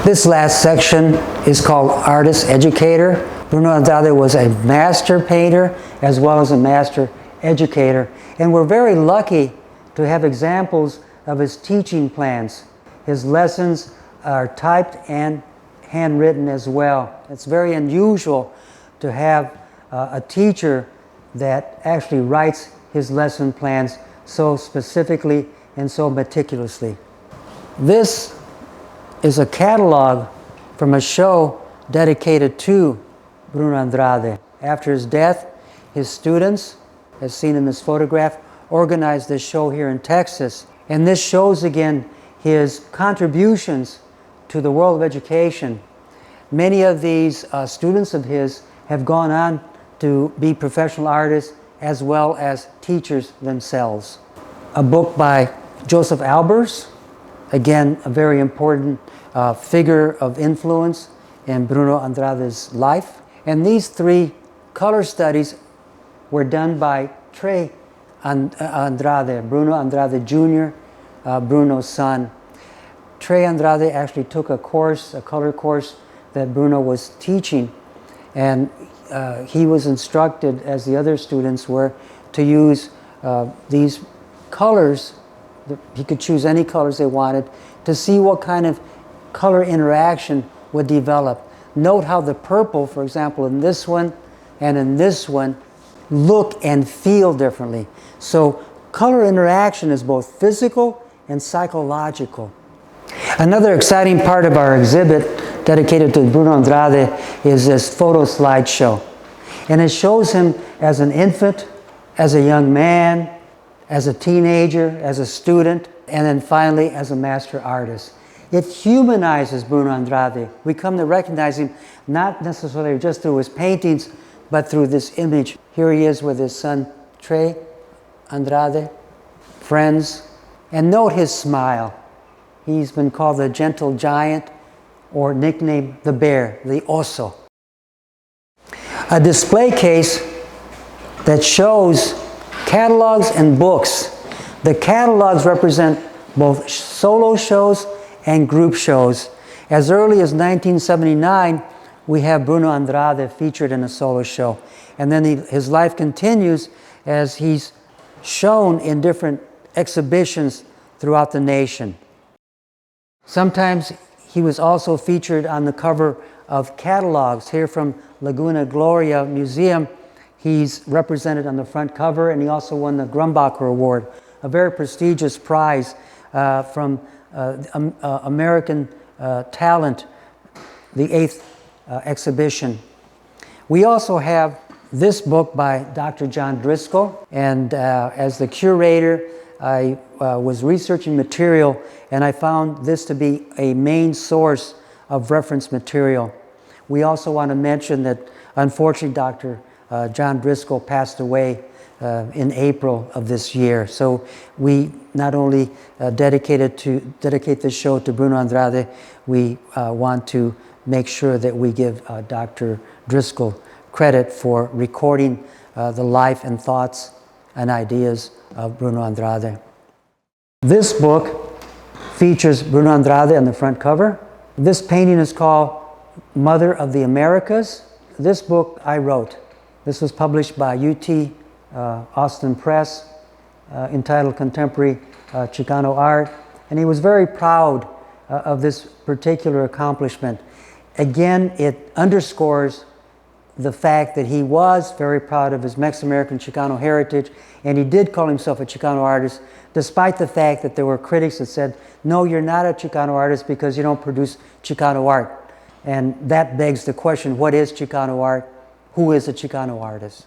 This last section is called Artist Educator. Bruno Andrade was a master painter as well as a master educator, and we're very lucky to have examples of his teaching plans. His lessons are typed and handwritten as well. It's very unusual to have a teacher that actually writes his lesson plans so specifically and so meticulously. This is a catalog from a show dedicated to Bruno Andrade. After his death, his students, as seen in this photograph, organized this show here in Texas. And this shows again his contributions to the world of education. Many of these students of his have gone on to be professional artists as well as teachers themselves. A book by Josef Albers, again a very important figure of influence in Bruno Andrade's life. And these three color studies were done by Trey Andrade, Bruno Andrade Jr., Bruno's son. Trey Andrade actually took a course, a color course that Bruno was teaching, and he was instructed, as the other students were, to use these colors. He could choose any colors they wanted to see what kind of color interaction would develop. Note how the purple, for example, in this one and in this one, look and feel differently. So color interaction is both physical and psychological. Another exciting part of our exhibit dedicated to Bruno Andrade is this photo slideshow. And it shows him as an infant, as a young man, as a teenager, as a student, and then finally as a master artist. It humanizes Bruno Andrade. We come to recognize him not necessarily just through his paintings, but through this image. Here he is with his son, Trey Andrade, friends. And note his smile. He's been called the gentle giant, or nicknamed the bear, the oso. A display case that shows catalogs and books. The catalogs represent both solo shows and group shows. As early as 1979, we have Bruno Andrade featured in a solo show. And then his life continues as he's shown in different exhibitions throughout the nation. Sometimes he was also featured on the cover of catalogs. Here from Laguna Gloria Museum, he's represented on the front cover, and he also won the Grumbacher Award, a very prestigious prize from American Talent, the 8th exhibition. We also have this book by Dr. John Driscoll, and as the curator, I was researching material, and I found this to be a main source of reference material. We also want to mention that, unfortunately, Dr. John Driscoll passed away in April of this year. So we not only dedicate this show to Bruno Andrade, we want to make sure that we give Dr. Driscoll credit for recording the life and thoughts and ideas of Bruno Andrade. This book features Bruno Andrade on the front cover. This painting is called Mother of the Americas. This book I wrote. This was published by UT Austin Press, entitled Contemporary Chicano Art, and he was very proud of this particular accomplishment. Again, it underscores the fact that he was very proud of his Mexican-American Chicano heritage, and he did call himself a Chicano artist, despite the fact that there were critics that said, no, you're not a Chicano artist because you don't produce Chicano art. And that begs the question, what is Chicano art? Who is a Chicano artist?